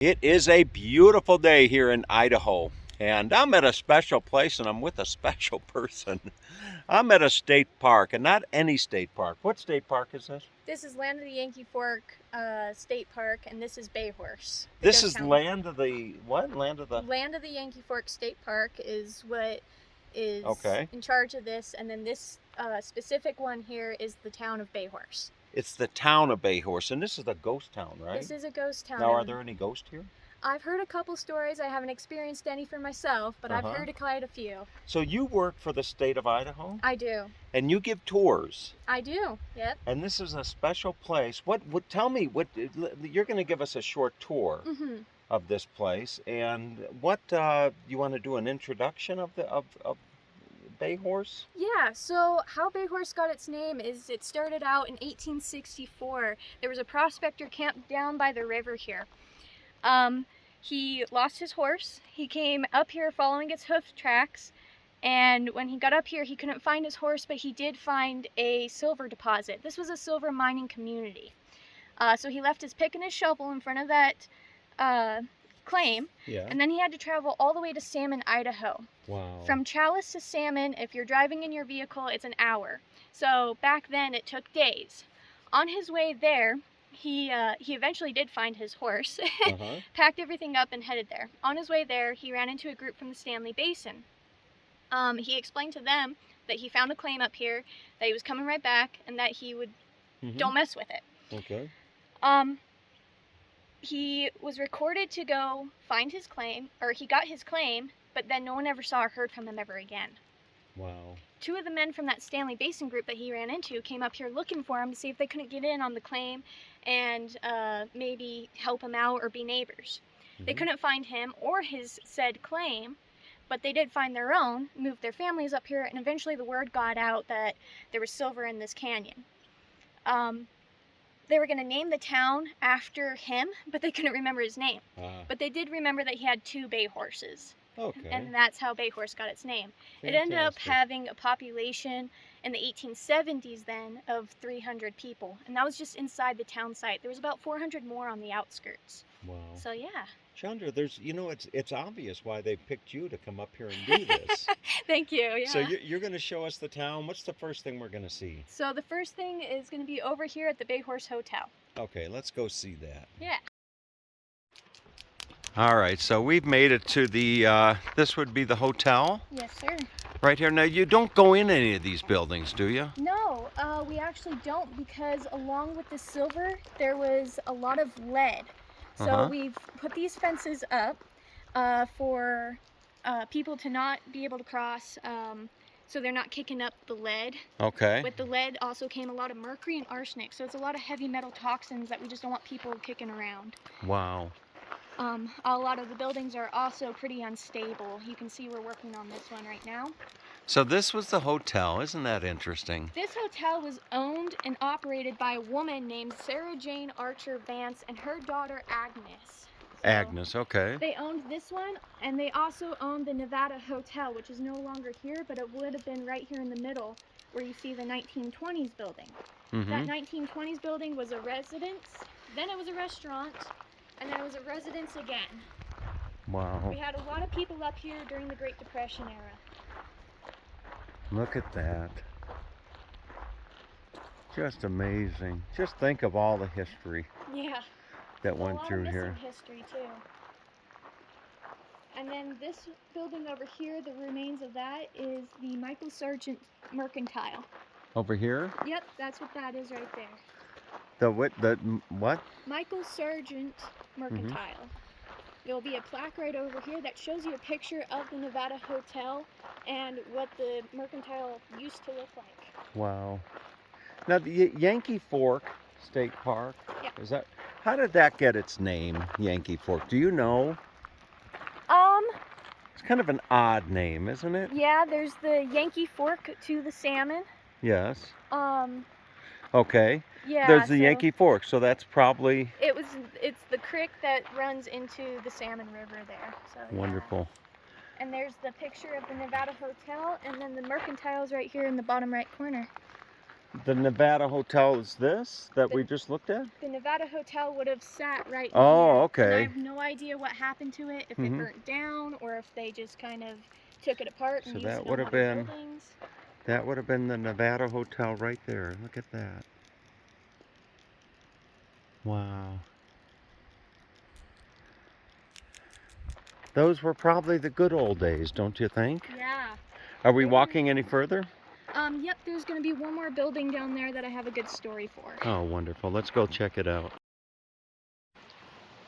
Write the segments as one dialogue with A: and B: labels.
A: It is a beautiful day here in Idaho, and I'm at a special place and I'm with a special person. I'm at a state park, and not any state park. What state park is this?
B: This is Land of the Yankee Fork State Park, and this is Bayhorse.
A: This is land of the what? Land of the
B: Land of the Yankee Fork State Park is what is
A: Okay.
B: in charge of this, and then this specific one here is the town of Bayhorse.
A: It's the town of Bayhorse, and this is a ghost town, right?
B: This is a ghost town.
A: Now, are there any ghosts here?
B: I've heard a couple stories. I haven't experienced any for myself, but I've heard quite a few.
A: So you work for the state of Idaho?
B: I do.
A: And you give tours?
B: I do, yep.
A: And this is a special place. Tell me, you're going to give us a short tour of this place, and you want to do an introduction of Bayhorse?
B: Yeah, so how Bayhorse got its name is it started out in 1864. There was a prospector camped down by the river here. He lost his horse. He came up here following its hoof tracks, and when he got up here he couldn't find his horse, but he did find a silver deposit. This was a silver mining community. So he left his pick and his shovel in front of that claim, and then he had to travel all the way to Salmon, Idaho.
A: Wow. From
B: Chalice to Salmon, if you're driving in your vehicle, it's an hour. So back then it took days. On his way there, he eventually did find his horse, packed everything up and headed there. On his way there, he ran into a group from the Stanley Basin. He explained to them that he found a claim up here, that he was coming right back, and that he would don't mess with it.
A: Okay.
B: He was recorded to go find his claim, or he got his claim, but then no one ever saw or heard from him ever again.
A: Wow.
B: Two of the men from that Stanley Basin group that he ran into came up here looking for him to see if they couldn't get in on the claim and maybe help him out or be neighbors. They couldn't find him or his said claim, but they did find their own, moved their families up here, and eventually the word got out that there was silver in this canyon. They were going to name the town after him, but they couldn't remember his name. But they did remember that he had 2 bay horses.
A: Okay.
B: And that's how Bayhorse got its name. Fantastic. It ended up having a population in the 1870s then of 300 people. And that was just inside the town site. There was about 400 more on the outskirts.
A: Wow.
B: So yeah.
A: Chandra, it's obvious why they picked you to come up here and do this.
B: Thank you, yeah.
A: So you're going to show us the town. What's the first thing we're going to see?
B: So the first thing is going to be over here at the Bayhorse Hotel.
A: Okay, let's go see that.
B: Yeah.
A: All right, so we've made it to the, this would be the hotel?
B: Yes, sir.
A: Right here. Now, you don't go in any of these buildings, do you?
B: No, we actually don't, because along with the silver, there was a lot of lead. So we've put these fences up for people to not be able to cross, so they're not kicking up the lead.
A: Okay.
B: With the lead also came a lot of mercury and arsenic, so it's a lot of heavy metal toxins that we just don't want people kicking around.
A: Wow.
B: A lot of the buildings are also pretty unstable. You can see we're working on this one right now.
A: So this was the hotel. Isn't that interesting?
B: This hotel was owned and operated by a woman named Sarah Jane Archer Vance and her daughter Agnes.
A: Agnes, okay.
B: They owned this one, and they also owned the Nevada Hotel, which is no longer here, but it would have been right here in the middle where you see the 1920s building. That 1920s building was a residence, then it was a restaurant, and then it was a residence again.
A: Wow.
B: We had a lot of people up here during the Great Depression era.
A: Look at that. Just amazing. Just think of all the history that went through here.
B: History too. And then this building over here, the remains of that is the Michael Sargent Mercantile.
A: Over here?
B: Yep, that's what that is right there.
A: The what?
B: Michael Sargent Mercantile. There'll be a plaque right over here that shows you a picture of the Nevada Hotel and what the Mercantile used to look like.
A: Wow. Now the Yankee Fork State Park, how did that get its name, Yankee Fork? Do you know? It's kind of an odd name, isn't it?
B: Yeah, there's the Yankee Fork to the Salmon.
A: Yes. Okay.
B: Yeah.
A: There's the Yankee Fork, so that's probably...
B: It's the creek that runs into the Salmon River there. So,
A: wonderful.
B: And there's the picture of the Nevada Hotel, and then the Mercantile's right here in the bottom right corner.
A: The Nevada Hotel is this that we
B: The-
A: just looked at?
B: The Nevada Hotel would have sat right
A: Oh,
B: here.
A: okay.
B: And I have no idea what happened to it, if it burnt down or if they just kind of took it apart and
A: So
B: used
A: that
B: it
A: would
B: on
A: have
B: other
A: been-
B: buildings.
A: That would have been the Nevada Hotel right there. Look at that. Wow. Those were probably the good old days, don't you think?
B: Yeah.
A: Are we
B: They were-
A: walking any further?
B: Yep, there's going to be one more building down there that I have a good story for.
A: Oh, wonderful. Let's go check it out.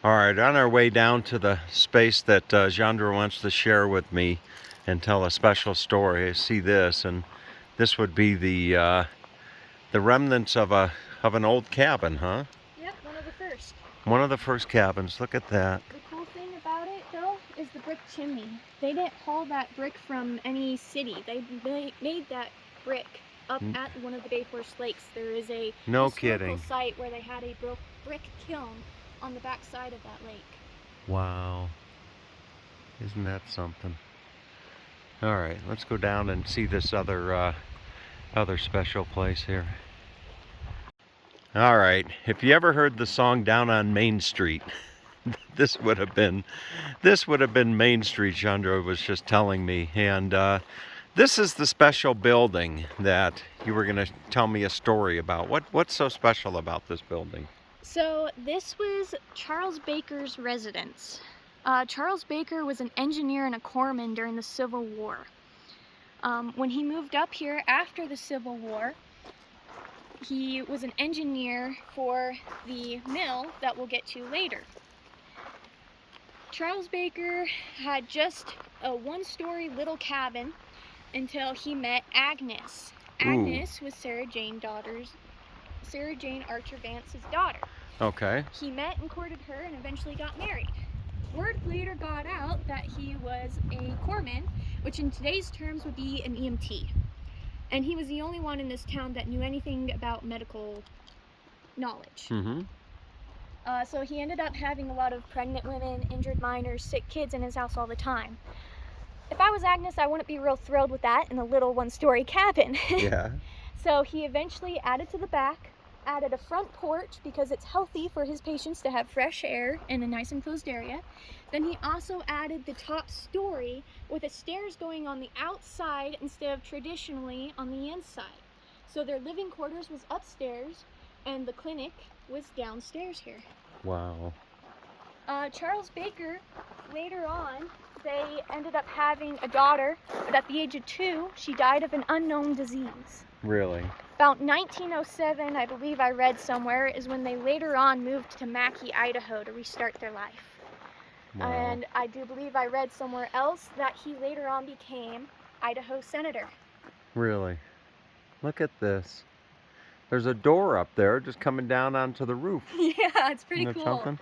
A: All right, on our way down to the space that Jandra wants to share with me and tell a special story, I see this, and this would be the remnants of an old cabin, huh?
B: Yep, one of the first.
A: One of the first cabins. Look at that.
B: The cool thing about it, though, is the brick chimney. They didn't haul that brick from any city. They made that brick up at one of the Bayhorse lakes. There is a
A: No
B: historical
A: kidding.
B: site where they had a brick kiln on the back side of that lake.
A: Wow. Isn't that something? All right, let's go down and see this other special place here. All right, if you ever heard the song Down on Main Street, this would have been Main Street, Chandra was just telling me. And this is the special building that you were going to tell me a story about. What's so special about this building?
B: So this was Charles Baker's residence. Charles Baker was an engineer and a corpsman during the Civil War. When he moved up here after the Civil War, he was an engineer for the mill that we'll get to later. Charles Baker had just a one-story little cabin until he met Agnes. Agnes was Sarah Jane Archer Vance's daughter.
A: Okay.
B: He met and courted her and eventually got married. Word later got out that he was a corpsman, which in today's terms would be an EMT. And he was the only one in this town that knew anything about medical knowledge.
A: Mm-hmm.
B: So he ended up having a lot of pregnant women, injured minors, sick kids in his house all the time. If I was Agnes, I wouldn't be real thrilled with that in a little one-story cabin.
A: Yeah.
B: So he eventually added to the back, added a front porch because it's healthy for his patients to have fresh air in a nice enclosed area. Then he also added the top story with the stairs going on the outside instead of traditionally on the inside. So their living quarters was upstairs and the clinic was downstairs here.
A: Wow.
B: Charles Baker, later on, they ended up having a daughter, but at the age of 2, she died of an unknown disease.
A: Really?
B: About 1907, I believe I read somewhere, is when they later on moved to Mackay, Idaho to restart their life.
A: Wow.
B: And I do believe I read somewhere else that he later on became Idaho Senator.
A: Really? Look at this. There's a door up there just coming down onto the roof.
B: Yeah, it's pretty
A: Isn't that
B: cool.
A: something?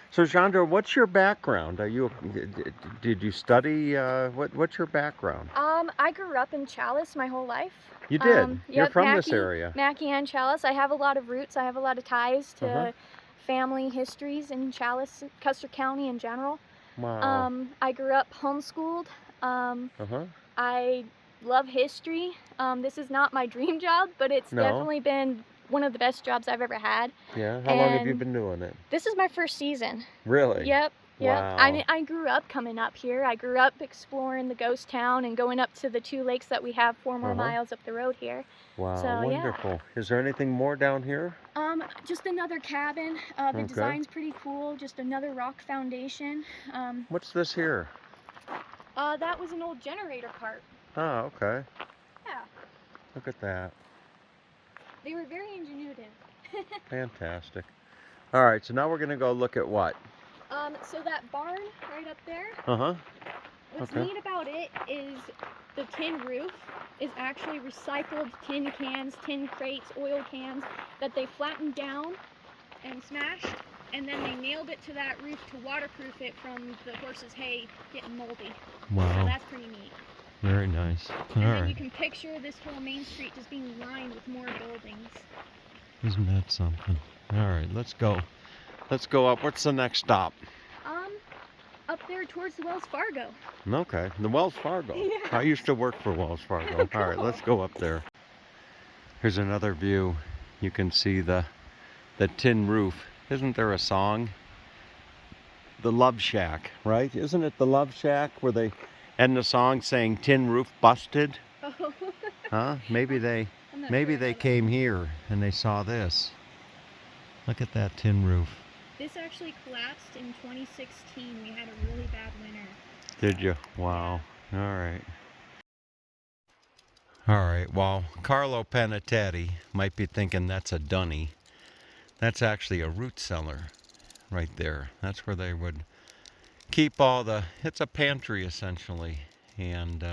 A: So, Chandra, what's your background? Did you study? What's your background?
B: I grew up in Chalice my whole life.
A: You did. You're
B: Yep,
A: from this
B: Mackay-
A: area.
B: Mackay and Chalice. I have a lot of roots. I have a lot of ties to
A: Uh-huh.
B: family histories in Chalice, Custer County in general.
A: Wow.
B: I grew up homeschooled.
A: Uh-huh.
B: I love history. This is not my dream job, but it's
A: No.
B: definitely been one of the best jobs I've ever had.
A: Yeah. How long have you
B: And
A: been doing it?
B: This is my first season.
A: Really?
B: Yep.
A: Wow.
B: I mean, I grew up coming up here. I grew up exploring the ghost town and going up to the 2 lakes that we have 4 more
A: Uh-huh.
B: miles up the road here.
A: Wow.
B: So, yeah.
A: Wonderful. Is there anything more down here?
B: Just another cabin. The
A: Okay.
B: design's pretty cool. Just another rock foundation.
A: What's this here?
B: That was an old generator cart.
A: Oh, okay.
B: Yeah.
A: Look at that.
B: They were very ingenuitive.
A: Fantastic. All right, so now we're going to go look at what?
B: So that barn right up there,
A: Uh-huh.
B: what's
A: Okay.
B: neat about it is the tin roof is actually recycled tin cans, tin crates, oil cans that they flattened down and smashed, and then they nailed it to that roof to waterproof it from the horse's hay getting moldy. So
A: Wow.
B: that's pretty neat.
A: Very nice.
B: And
A: All
B: then you
A: right.
B: can picture this whole main street just being lined with more buildings.
A: Isn't that something? All right, let's go. Let's go up. What's the next stop?
B: Up there towards the Wells Fargo.
A: Okay, the Wells Fargo.
B: Yeah.
A: I used to work for Wells Fargo. All right,
B: Cool.
A: let's go up there. Here's another view. You can see the tin roof. Isn't there a song? The Love Shack, right? Isn't it the Love Shack where they end the song saying tin roof busted?
B: Oh.
A: Huh? Maybe they came here and they saw this. Look at that tin roof.
B: This actually collapsed in 2016. We had a really bad winter.
A: Did you? Wow. All right. All right. Well, Carlo Panettiere might be thinking that's a dunny. That's actually a root cellar right there. That's where they would keep all the, it's a pantry essentially. And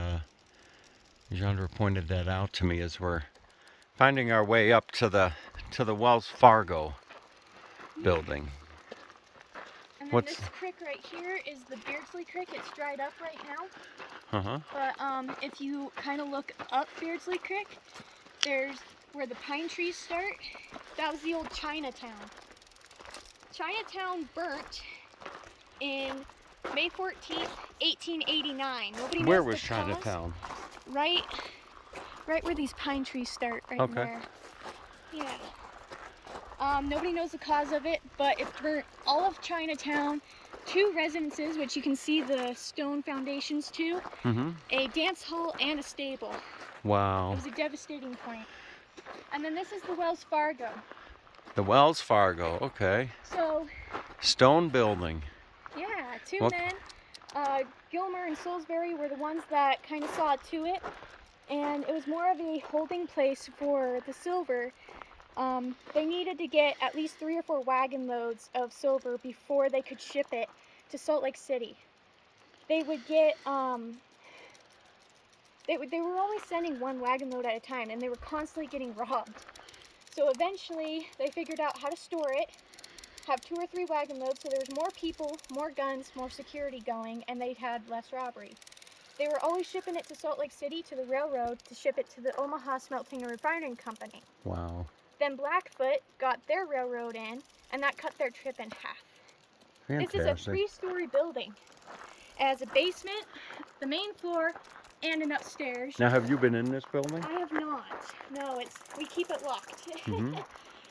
A: Jandra pointed that out to me as we're finding our way up to the Wells Fargo building.
B: And then this creek right here is the Beardsley Creek. It's dried up right now.
A: Uh-huh.
B: But if you kind of look up Beardsley Creek, there's where the pine trees start. That was the old Chinatown. Chinatown burnt in May 14th, 1889. Nobody knows
A: Where was
B: the
A: Chinatown?
B: cause. Right where these pine trees start, right in there. Yeah. Nobody knows the cause of it, but it burnt all of Chinatown, 2 residences, which you can see the stone foundations to, a dance hall, and a stable.
A: Wow.
B: It was a devastating point. And then this is the Wells Fargo.
A: The Wells Fargo, okay.
B: So,
A: stone building.
B: Yeah, 2 men, Gilmer and Salisbury, were the ones that kind of saw to it, and it was more of a holding place for the silver. They needed to get at least 3 or 4 wagon loads of silver before they could ship it to Salt Lake City. They would get, they were only sending 1 wagon load at a time, and they were constantly getting robbed. So eventually, they figured out how to store it, have 2 or 3 wagon loads, so there was more people, more guns, more security going, and they had less robbery. They were always shipping it to Salt Lake City, to the railroad, to ship it to the Omaha Smelting and Refining Company.
A: Wow.
B: Then Blackfoot got their railroad in, and that cut their trip in half.
A: Fantastic.
B: This is a 3-story building. It has a basement, the main floor, and an upstairs.
A: Now, have you been in this building?
B: I have not. No, we keep it locked.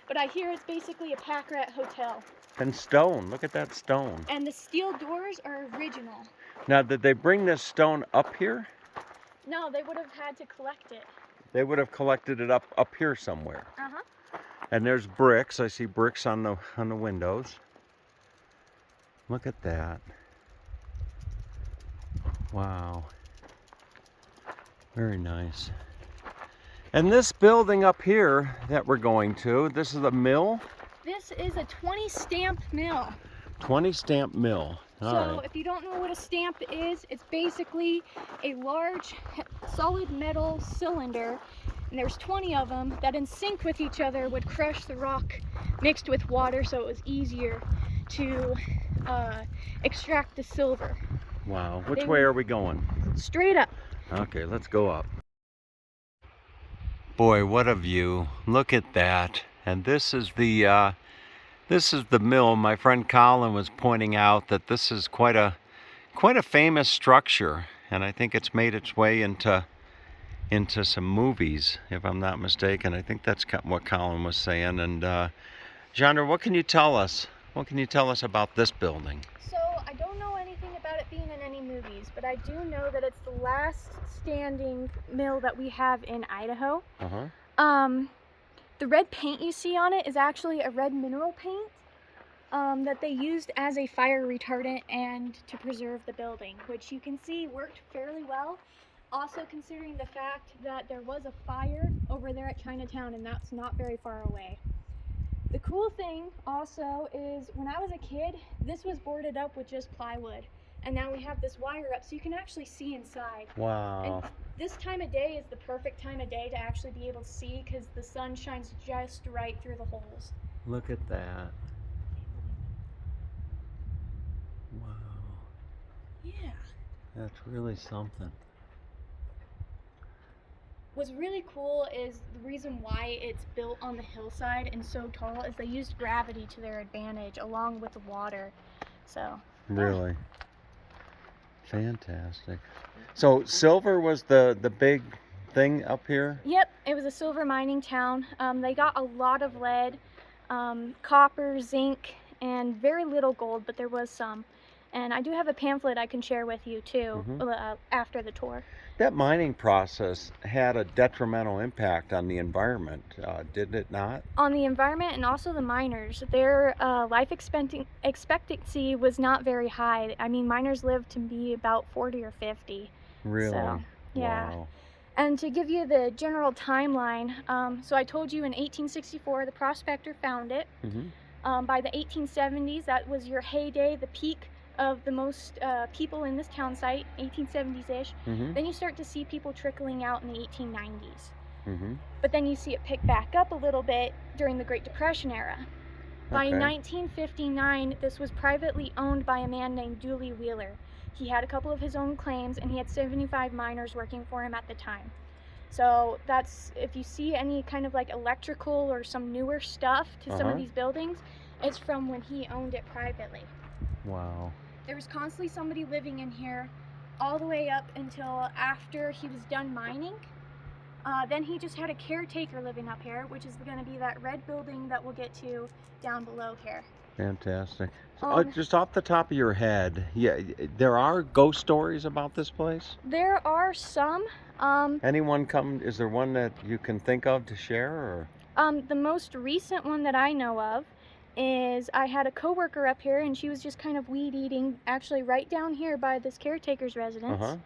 B: But I hear it's basically a pack rat hotel.
A: And stone. Look at that stone.
B: And the steel doors are original.
A: Now, did they bring this stone up here?
B: No, they would have had to collect it.
A: They would have collected it up here somewhere.
B: Uh-huh.
A: And there's bricks. I see bricks on the windows. Look at that. Wow. Very nice. And this building up here that we're going to, this is a mill?
B: This is a 20 stamp mill.
A: 20 stamp mill. All right.
B: If you don't know what a stamp is, it's basically a large solid metal cylinder, and there's 20 of them that in sync with each other would crush the rock mixed with water, so it was easier to extract the silver.
A: Wow. Which way are we going?
B: Straight up.
A: Okay, let's go up. Boy, what a view. Look at that. And this is the mill. My friend Colin was pointing out that this is quite a famous structure, and I think it's made its way into some movies, if I'm not mistaken. I think that's what Colin was saying. And Jandra, what can you tell us? What can you tell us about this building?
B: So I don't know anything about it being in any movies, but I do know that it's the last standing mill that we have in Idaho. The red paint you see on it is actually a red mineral paint that they used as a fire retardant and to preserve the building, which you can see worked fairly well. Also considering the fact that there was a fire over there at Chinatown, and that's not very far away. The cool thing also is when I was a kid, this was boarded up with just plywood, and now we have this wire up so you can actually see inside.
A: Wow.
B: And this time of day is the perfect time of day to actually be able to see because the sun shines just right through the holes.
A: Look at that. Wow.
B: Yeah.
A: That's really something.
B: What's really cool is the reason why it's built on the hillside and so tall is they used gravity to their advantage along with the water. So.
A: Really? Fantastic. So silver was the thing up here?
B: Yep, it was a silver mining town. They got a lot of lead, copper, zinc, and very little gold, but there was some. And I do have a pamphlet I can share with you too after the tour.
A: That mining process had a detrimental impact on the environment, did it not?
B: On the environment and also the miners, their life expectancy was not very high. I mean, miners lived to be about 40 or 50.
A: Really?
B: So, yeah.
A: Wow.
B: And to give you the general timeline, so I told you in 1864 the prospector found it. By the 1870s, that was your heyday, the peak of the most people in this town site, 1870s-ish. Then you start to see people trickling out in the 1890s. But then you see it pick back up a little bit during the Great Depression era. By 1959, this was privately owned by a man named Dooley Wheeler. He had a couple of his own claims, and he had 75 miners working for him at the time. So that's, if you see any kind of like electrical or some newer stuff to some of these buildings, it's from when he owned it privately.
A: Wow.
B: There was constantly somebody living in here all the way up until after he was done mining. Then he just had a caretaker living up here, which is going to be that red building that we'll get to down below here.
A: Fantastic. Just off the top of your head, yeah, there are ghost stories about this place?
B: There are some.
A: Anyone come, is there one that you can think of to share? Or?
B: The most recent one that I know of is I had a coworker up here, and she was just kind of weed eating, actually right down here by this caretaker's residence.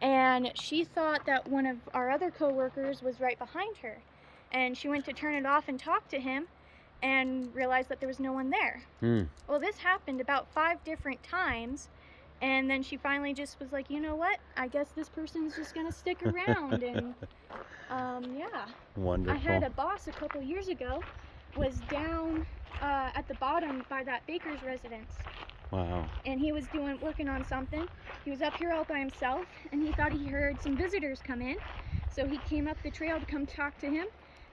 B: And she thought that one of our other coworkers was right behind her. And she went to turn it off and talk to him and realized that there was no one there. Well, this happened about 5 different times. And then she finally just was like, you know what? I guess this person's just going to stick around. And yeah.
A: Wonderful.
B: I had a boss a couple years ago was down at the bottom by that baker's residence.
A: Wow.
B: And he was working on something. He was up here all by himself, and he thought he heard some visitors come in. So he came up the trail to come talk to him.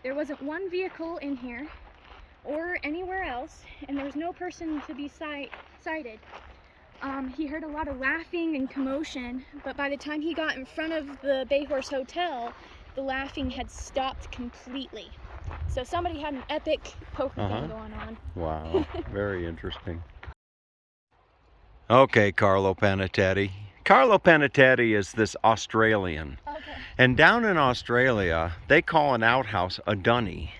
B: There wasn't one vehicle in here or anywhere else, and there was no person to be sighted. He heard a lot of laughing and commotion, but by the time he got in front of the Bayhorse Hotel, the laughing had stopped completely. So somebody had an epic poker game going on.
A: Wow, very interesting. Okay, Carlo Panettiere. Carlo Panettiere is this Australian. And down in Australia, they call an outhouse a dunny.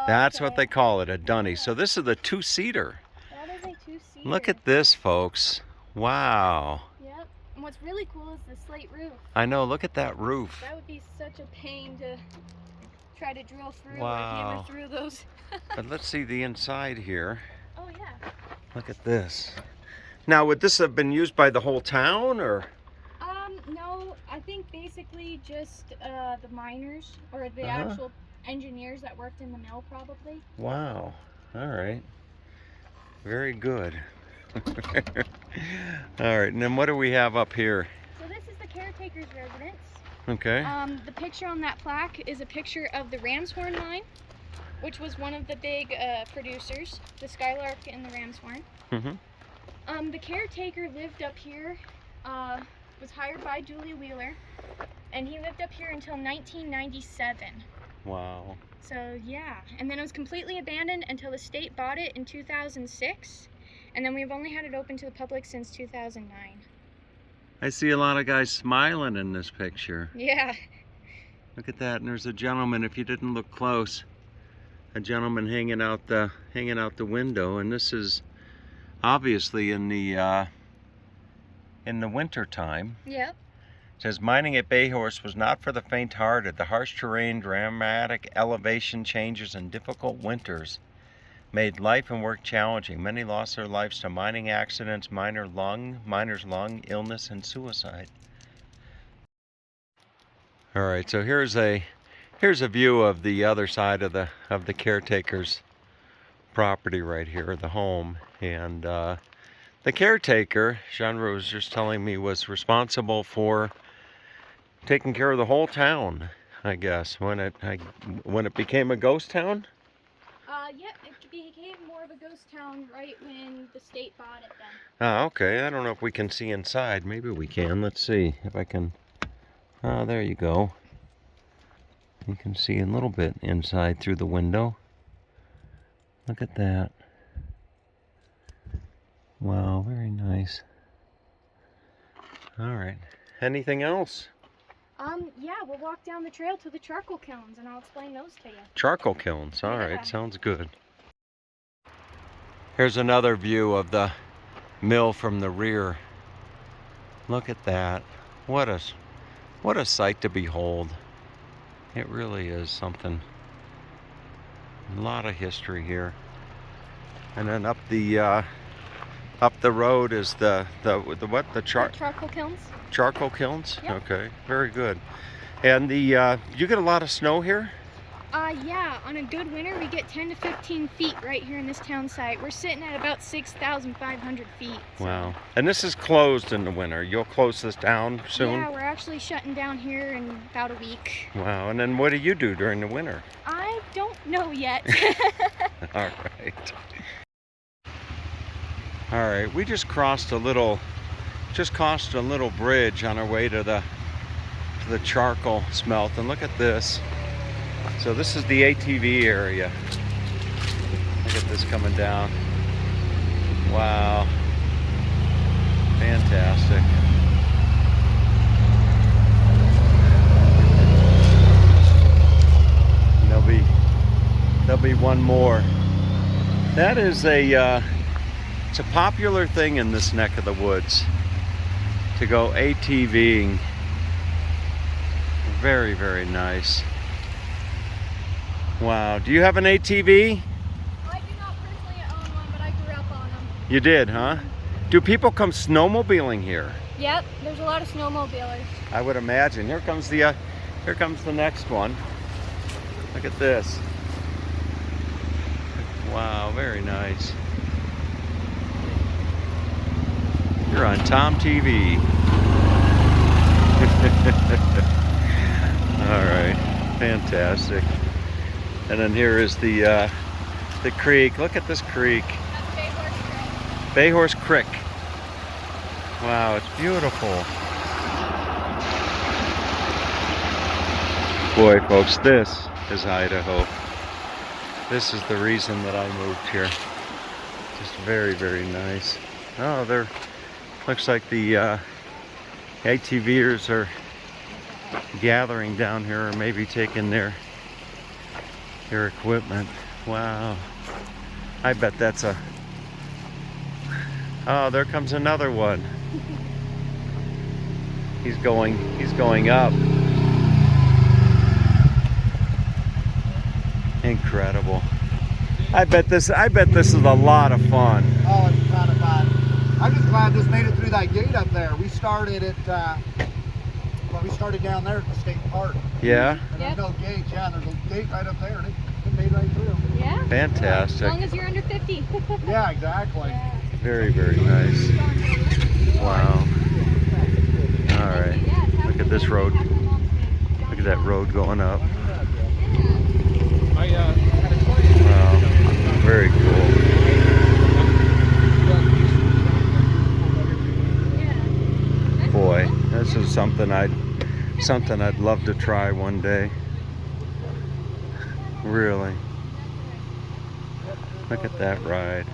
A: That's what they call it, a dunny. So this is the 2-seater.
B: That is a 2-seater.
A: Look at this, folks. Wow.
B: Yep. And what's really cool is the slate roof.
A: I know, look at that roof.
B: That would be such a pain to try to drill through
A: or
B: hammer through those.
A: But let's see the inside here.
B: Oh yeah.
A: Look at this. Now, would this have been used by the whole town, or?
B: No, I think basically just the miners, or the actual engineers that worked in the mill, probably.
A: Wow. All right. Very good. All right, and then what do we have up here?
B: So this is the caretaker's residence.
A: Okay.
B: The picture on that plaque is a picture of the Ramshorn mine, which was one of the big producers, the Skylark and the Ramshorn. The caretaker lived up here, was hired by Dooley Wheeler, and he lived up here until 1997.
A: Wow.
B: So yeah, and then it was completely abandoned until the state bought it in 2006, and then we've only had it open to the public since 2009.
A: I see a lot of guys smiling in this picture.
B: Yeah.
A: Look at that, and there's a gentleman, if you didn't look close, a gentleman hanging out the window, and this is obviously in the winter time.
B: Yep.
A: It says, mining at Bayhorse was not for the faint-hearted. The harsh terrain, dramatic elevation changes, and difficult winters made life and work challenging. Many lost their lives to mining accidents, miners' lung illness, and suicide. All right, so here's a view of the other side of the caretaker's property right here, the home, and the caretaker, Chandra was just telling me, was responsible for taking care of the whole town, I guess, when it became a ghost town?
B: Yep, it became more of a ghost town right when the state bought it then.
A: Ah, okay, I don't know if we can see inside. Maybe we can. Let's see if I can. Ah, there you go. You can see a little bit inside through the window. Look at that. Wow, very nice. All right. Anything else?
B: Yeah, we'll walk down the trail to the charcoal kilns and I'll explain those to you.
A: Charcoal kilns. All
B: Yeah.
A: right, sounds good. Here's another view of the mill from the rear. Look at that. What a sight to behold. It really is something. A lot of history here. And then up the road is the what? The
B: charcoal kilns.
A: Charcoal kilns?
B: Yep.
A: Okay, very good. And you get a lot of snow here?
B: Yeah, on a good winter we get 10 to 15 feet right here in this town site. We're sitting at about 6,500 feet. So.
A: Wow. And this is closed in the winter. You'll close this down soon?
B: Yeah, we're actually shutting down here in about a week.
A: Wow. And then what do you do during the winter?
B: I don't know yet.
A: All right. All right, we just crossed a little bridge on our way to the charcoal smelt, and look at this. So this is the ATV area. Look at this coming down. Wow. Fantastic. And there'll be one more. That is it's a popular thing in this neck of the woods to go ATVing. Very, very nice. Wow. Do you have an ATV?
B: I do not personally own one, but I grew up on them.
A: You did, huh? Do people come snowmobiling here?
B: Yep, there's a lot of snowmobilers.
A: I would imagine. Here comes the next one. Look at this. Wow, very nice. You're on Tom TV. All right, fantastic. And then here is the creek. Look at this creek.
B: That's
A: Bayhorse Creek. Wow, it's beautiful. Boy, folks, this is Idaho. This is the reason that I moved here. Just very, very nice. Oh, looks like the ATVers are gathering down here, or maybe taking their equipment. Wow. I bet that's oh, there comes another one. He's going up. Incredible. I bet this is a lot of fun.
C: Oh, it's kind of fun. I'm just glad this made it through that gate up there. We started we started down there at the state park.
A: Yeah?
C: And there's no gate. Yeah, there's a gate right up there. And it made right through.
B: Yeah.
A: Fantastic.
B: As long as you're under 50.
C: Yeah, exactly.
B: Yeah.
A: Very, very nice. Wow. All right. Look at this road. Look at that road going up. Wow. Very cool. Boy, this is something I'd love to try one day. Really. Look at that ride.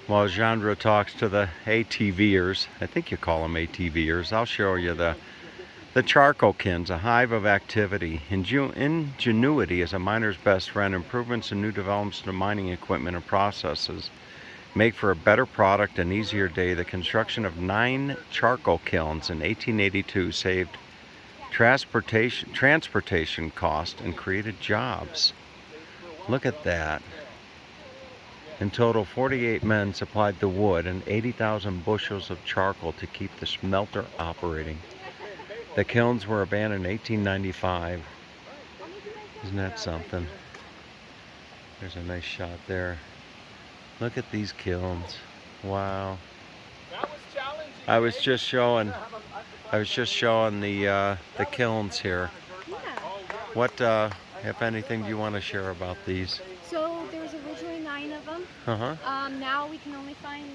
A: While Jandra talks to the ATVers, I think you call them ATVers, I'll show you the charcoal kilns, a hive of activity. Ingenuity is a miner's best friend. Improvements and new developments to mining equipment and processes make for a better product and easier day. The construction of 9 charcoal kilns in 1882 saved transportation costs and created jobs. Look at that. In total, 48 men supplied the wood and 80,000 bushels of charcoal to keep the smelter operating. The kilns were abandoned in 1895. Isn't that something? There's a nice shot there. Look at these kilns. Wow. I was just showing the kilns here.
B: Yeah.
A: What, if anything, do you want to share about these?
B: So there was originally 9 of them.
A: Uh-huh.
B: Now we can only find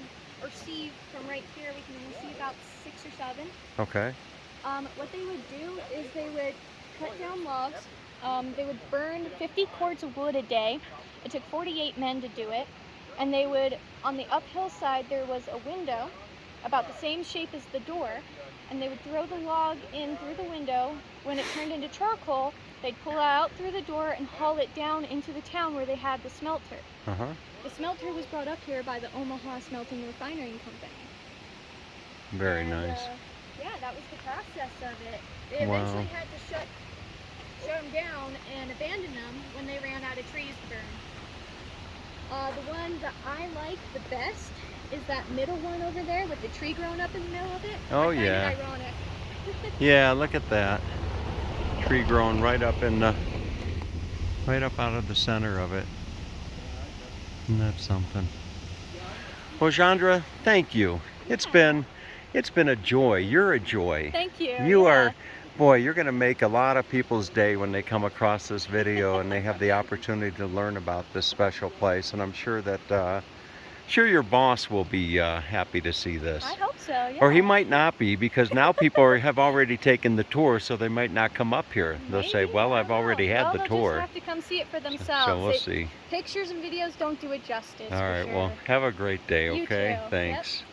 B: or see from right here. We can only see about 6 or 7.
A: Okay.
B: What they would do is they would cut down logs. They would burn 50 cords of wood a day. It took 48 men to do it. And they would, on the uphill side, there was a window about the same shape as the door. And they would throw the log in through the window. When it turned into charcoal, they'd pull it out through the door and haul it down into the town where they had the smelter. The smelter was brought up here by the Omaha Smelting and Refining Company.
A: Very nice.
B: Yeah, that was the process of it. They
A: Wow.
B: eventually had to shut them down and abandon them when they ran out of trees to burn. The one that I like the best is that middle one over there with the tree growing up in the middle of it.
A: Oh,
B: I find
A: yeah.
B: it ironic.
A: Yeah, look at that. Tree growing right up in the, right up out of the center of it. Isn't that something? Well, Chandra, thank you. It's been a joy. You're a joy.
B: Thank you.
A: You
B: yeah.
A: are, boy, you're going to make a lot of people's day when they come across this video and they have the opportunity to learn about this special place. And I'm sure that, sure your boss will be happy to see this.
B: I hope so, yeah.
A: Or he might not be, because now people have already taken the tour, so they might not come up here. They'll say,
B: Maybe,
A: well,
B: I
A: I've
B: don't
A: already
B: know.
A: had
B: Well,
A: the
B: they'll
A: tour.
B: just have to come see it for themselves.
A: So we'll see.
B: Pictures and videos don't do it justice.
A: All right,
B: for sure.
A: well, have a great day,
B: You
A: okay?
B: too.
A: Thanks.
B: Yep.